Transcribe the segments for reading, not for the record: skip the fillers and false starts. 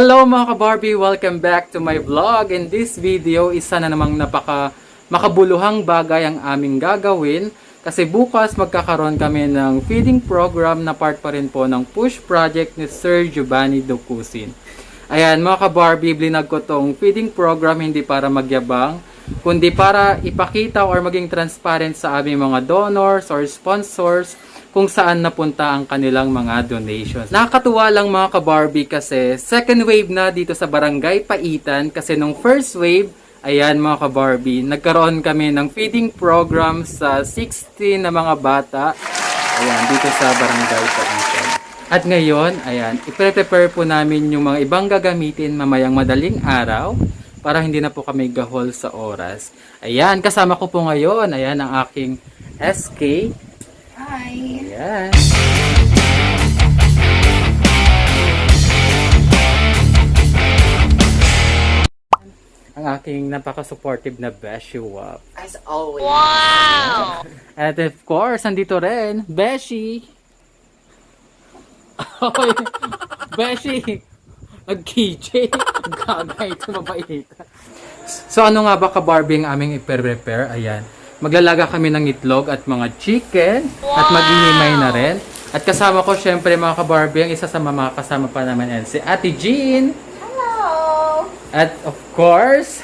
Hello mga ka-Barbie! Welcome back to my vlog. In this video, isa na namang makabuluhang bagay ang aming gagawin. Kasi bukas magkakaroon kami ng feeding program na part pa rin po ng push project ni Sir Giovanni Ducusin. Ayan mga ka-Barbie, blinag ko tong feeding program hindi para magyabang, kundi para ipakita or maging transparent sa aming mga donors or sponsors kung saan napunta ang kanilang mga donations. Nakakatuwa lang mga ka-Barbie kasi second wave na dito sa Barangay Paitan kasi nung first wave, ayan mga ka-Barbie, nagkaroon kami ng feeding program sa 16 na mga bata, ayan, dito sa Barangay Paitan. At ngayon, ayan, i-prepare po namin yung mga ibang gagamitin mamayang madaling araw para hindi na po kami gahol sa oras. Ayan, kasama ko po ngayon, ayan ang aking SK. Hi! Ayan. Ang aking napaka-supportive na Beshi Wap. As always. Wow! At of course, andito rin, Beshi. Oy, Beshi! Nag-KJ. Gagay ito, mabait. So ano nga ba ka-Barbie ang aming i-prepare? Ayan. Maglalaga kami ng itlog at mga chicken. At maghihimay na rin. At kasama ko syempre mga ka-Barbie, ang isa sa mga kasama pa naman yan, si Ate Jean. Hello! At of course,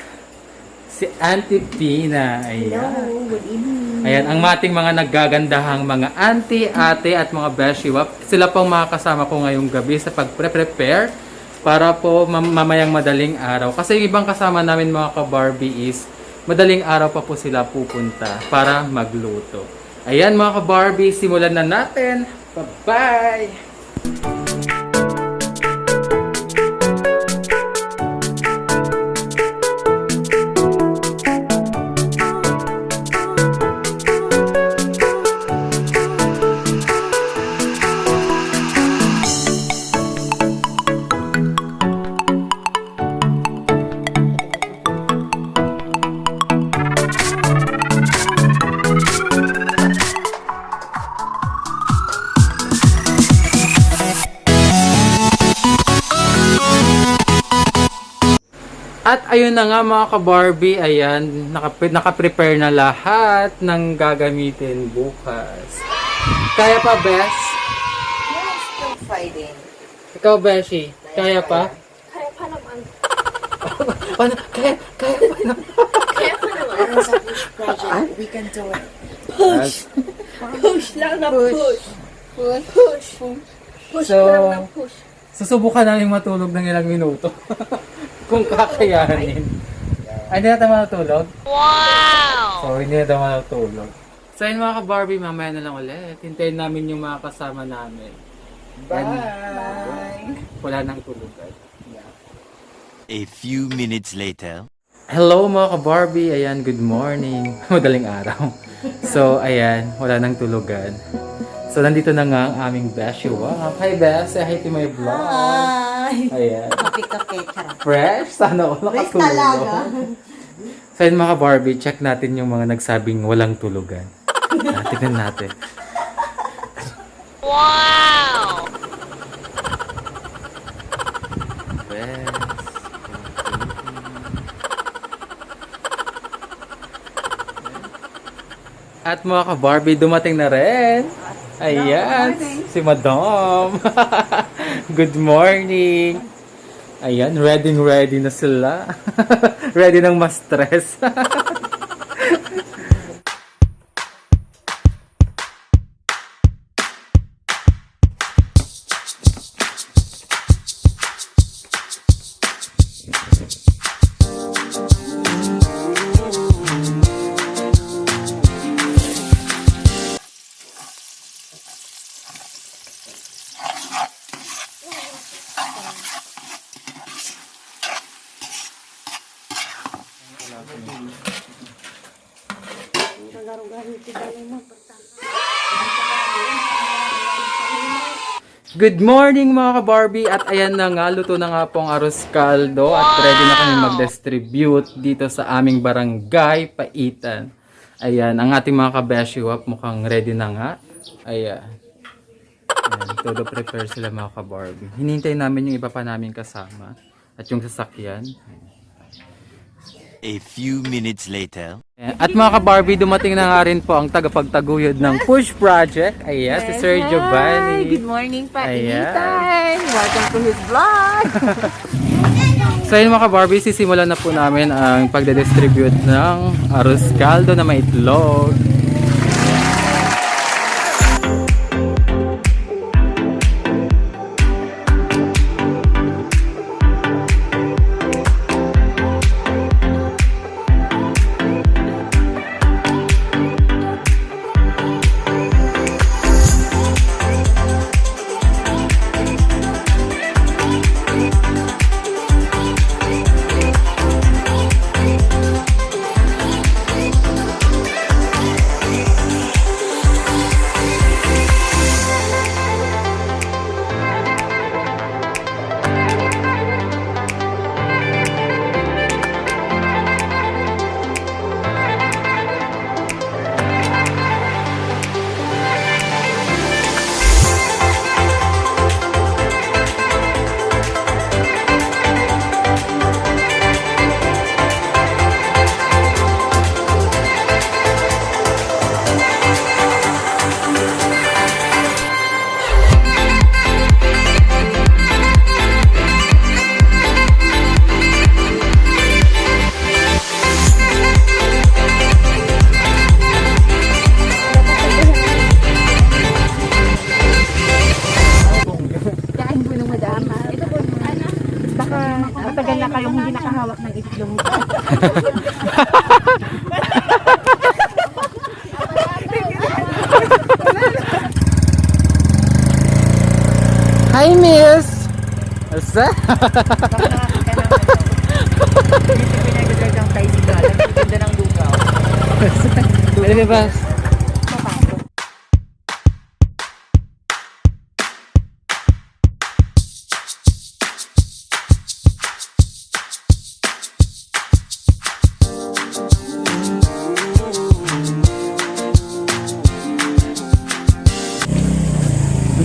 si Auntie Pina. Ayan. Hello, good evening. Ayan, ang mating mga naggagandahang mga auntie, ate at mga beshiwap. Sila pong mga kasama ko ngayong gabi sa pag-prepare para po mamayang madaling araw. Kasi yung ibang kasama namin mga ka-Barbie is madaling araw pa po sila pupunta para magluto. Ayan mga ka-Barbie, simulan na natin. Bye-bye! At ayun na nga mga ka-Barbie, ayan, naka-prepare na lahat ng gagamitin bukas. Kaya pa, Bes? We're still fighting. Ikaw, Beshi, kaya pa? Kaya pa naman. Kaya pa na. Kaya pa naman. We're sa push project. We can do it. Push! Push lang na push. Push. Push. Push So, lang na push. susubukan namin matulog ng ilang minuto. Kung kakayanin. Ay, hindi na tayo matulog? Wow! So, hindi na tayo matulog. So, yun mga ka-Barbie, mamaya na lang ulit. Hintayin namin yung mga kasama namin. Bye! Wala nang tulugan. A few minutes later. Hello mga ka-Barbie, ayan, good morning. Madaling araw. So, ayan, wala nang tulugan. So, nandito na nga ang aming Beshiwa. Hi, Bes. Say hi to my vlog. Hi! Ayan. Kape-kape ka. Fresh? Sana ako Fresh nakatulog. talaga. So, yun mga ka-Barbie, check natin yung mga nagsabing walang tulugan. Tignan natin. Wow! Bes. At mga ka-Barbie, dumating na rin. Ayan, si Madam. Good morning. Ayan, ready na sila. Ready nang ma-stress. Good morning mga ka-Barbie, at ayan na nga, luto na nga pong arroz caldo at ready na kami mag-distribute dito sa aming Barangay Paitan. Ayan, ang ating mga ka-beshiwap mukhang ready na nga. Ayan. Ayan, todo prepare sila mga ka-Barbie. Hinintay namin yung iba pa namin kasama. at yung sasakyan. A few minutes later. At mga ka-Barbie, dumating na nga rin po ang tagapagtaguyod ng Push Project. Ayan, si Sir Giovanni. Good morning, Ayan. Paitan. Welcome to his vlog. So yun mga ka-Barbie, sisimulan na po namin ang pagde-distribute ng arroz caldo na may itlog. Matagal na kayong hindi nakahawak ng itlog. Hi, Miss! Asa? Hindi pinag-drive ng tricycle. Ang ganda ng lugaw. Ano ba?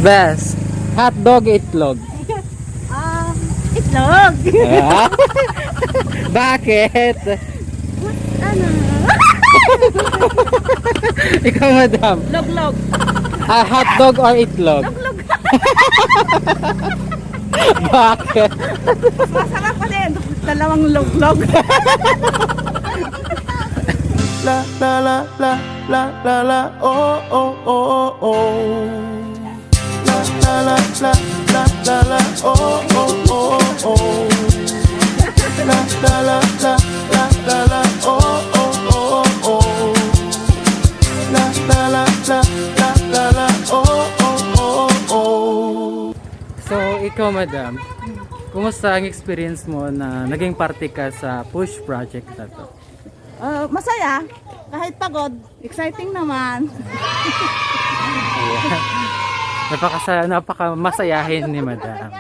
Best. Hotdog, itlog. Itlog! Ah? Bakit? Ano? Ikaw, madam. Log-log. Hotdog or itlog? Log-log. Bakit? Masarap pa din. Dalawang log-log. La la la la la la la oh oh oh oh la la la la la la la oh oh oh oh la la la la la la la oh oh oh oh la la la la la la la oh oh oh oh. So, ikaw, madam, kumusta ang experience mo na naging parte ka sa Push Project na to? Masaya. Kahit pagod. Exciting naman. Napaka masayahin ni madam.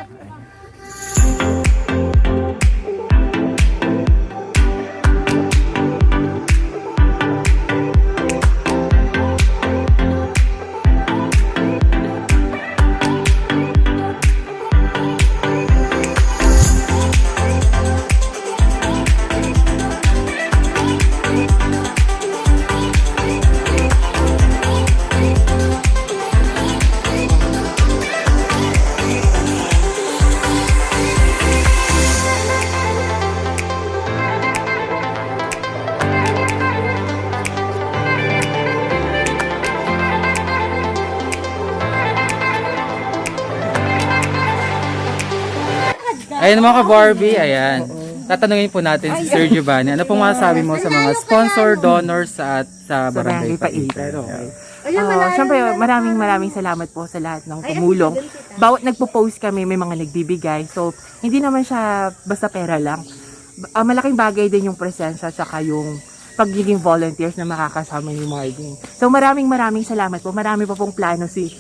Ayun mga ka-Barbie, ayan. Tatanungin po natin si Sir Giovanni. Ano pong masasabi mo sa mga sponsor, donors sa Barangay Paitan? Siyempre, maraming salamat po sa lahat ng tumulong. Bawat nagpo-post kami, may mga nagbibigay. So, hindi naman siya basta pera lang. Malaking bagay din yung presensya tsaka yung pagiging volunteers na makakasama ni Marvin. So, maraming salamat po. Marami pa pong plano si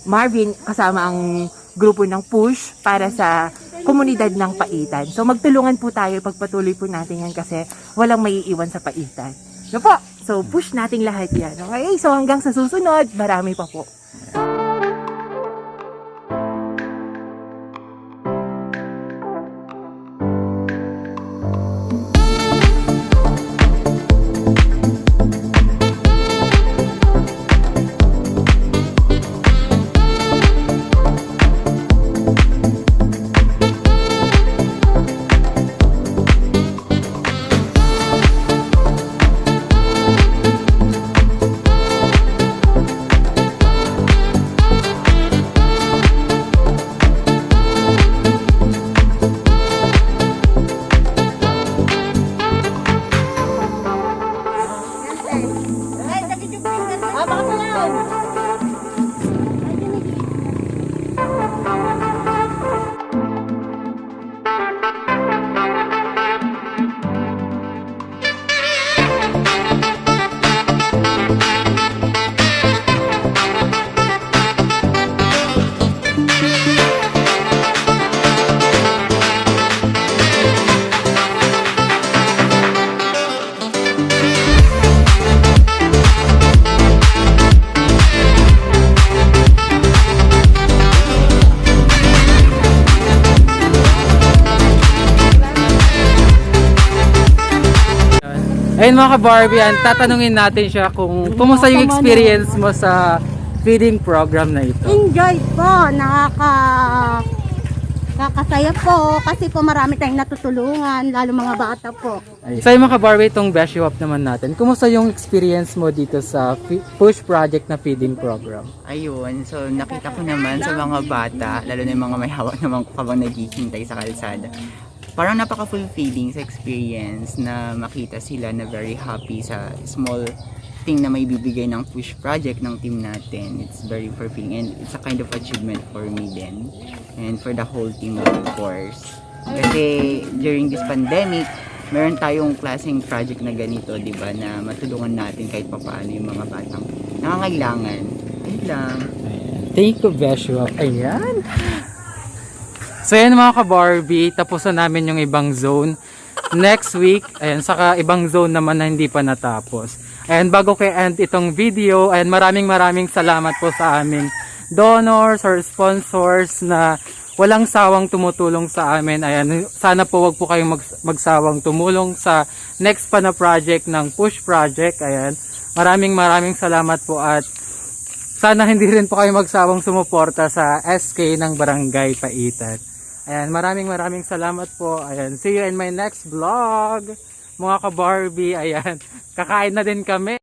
Marvin kasama ang grupo ng Push para sa komunidad ng Paitan. So magtulungan po tayo, pagpatuloy po natin yan kasi walang maiiwan sa Paitan. No po? So push nating lahat yan. Okay? So hanggang sa susunod, marami pa po. Ayun mga ka-Barbie, tatanungin natin siya kung kumusta yung experience mo sa feeding program na ito. Enjoy po, nakakasaya po kasi po marami tayong natutulungan, lalo mga bata po. Sa mga ka-Barbie, itong Beshi Up naman natin, kumusta yung experience mo dito sa push project na feeding program? Ayun, so nakita ko naman sa mga bata, lalo na yung mga may hawak naman habang naghihintay sa kalsada. Parang napaka-fulfilling sa experience na makita sila na very happy sa small thing na may bibigay ng push project ng team natin. It's very fulfilling and it's a kind of achievement for me din and for the whole team of course. Kasi during this pandemic, meron tayong klaseng project na ganito, di ba, na matulungan natin kahit papaano yung mga batang nangangailangan. Ayun lang. Thank you, Beshi Up. Ayan. So yan mga ka-Barbie, tapos na namin yung ibang zone. Next week, ayan, saka ibang zone naman na hindi pa natapos. Ayan, bago ko end itong video, ayan, maraming salamat po sa aming donors or sponsors na walang sawang tumutulong sa amin. Ayan, sana po wag po kayong magsawang tumulong sa next pa na project ng Push Project. Ayan, maraming salamat po at sana hindi rin po kayo magsawang sumuporta sa SK ng Barangay Paitan. Ayan, maraming salamat po. Ayan, see you in my next vlog. Mga ka-Barbie, ayan, kakain na din kami.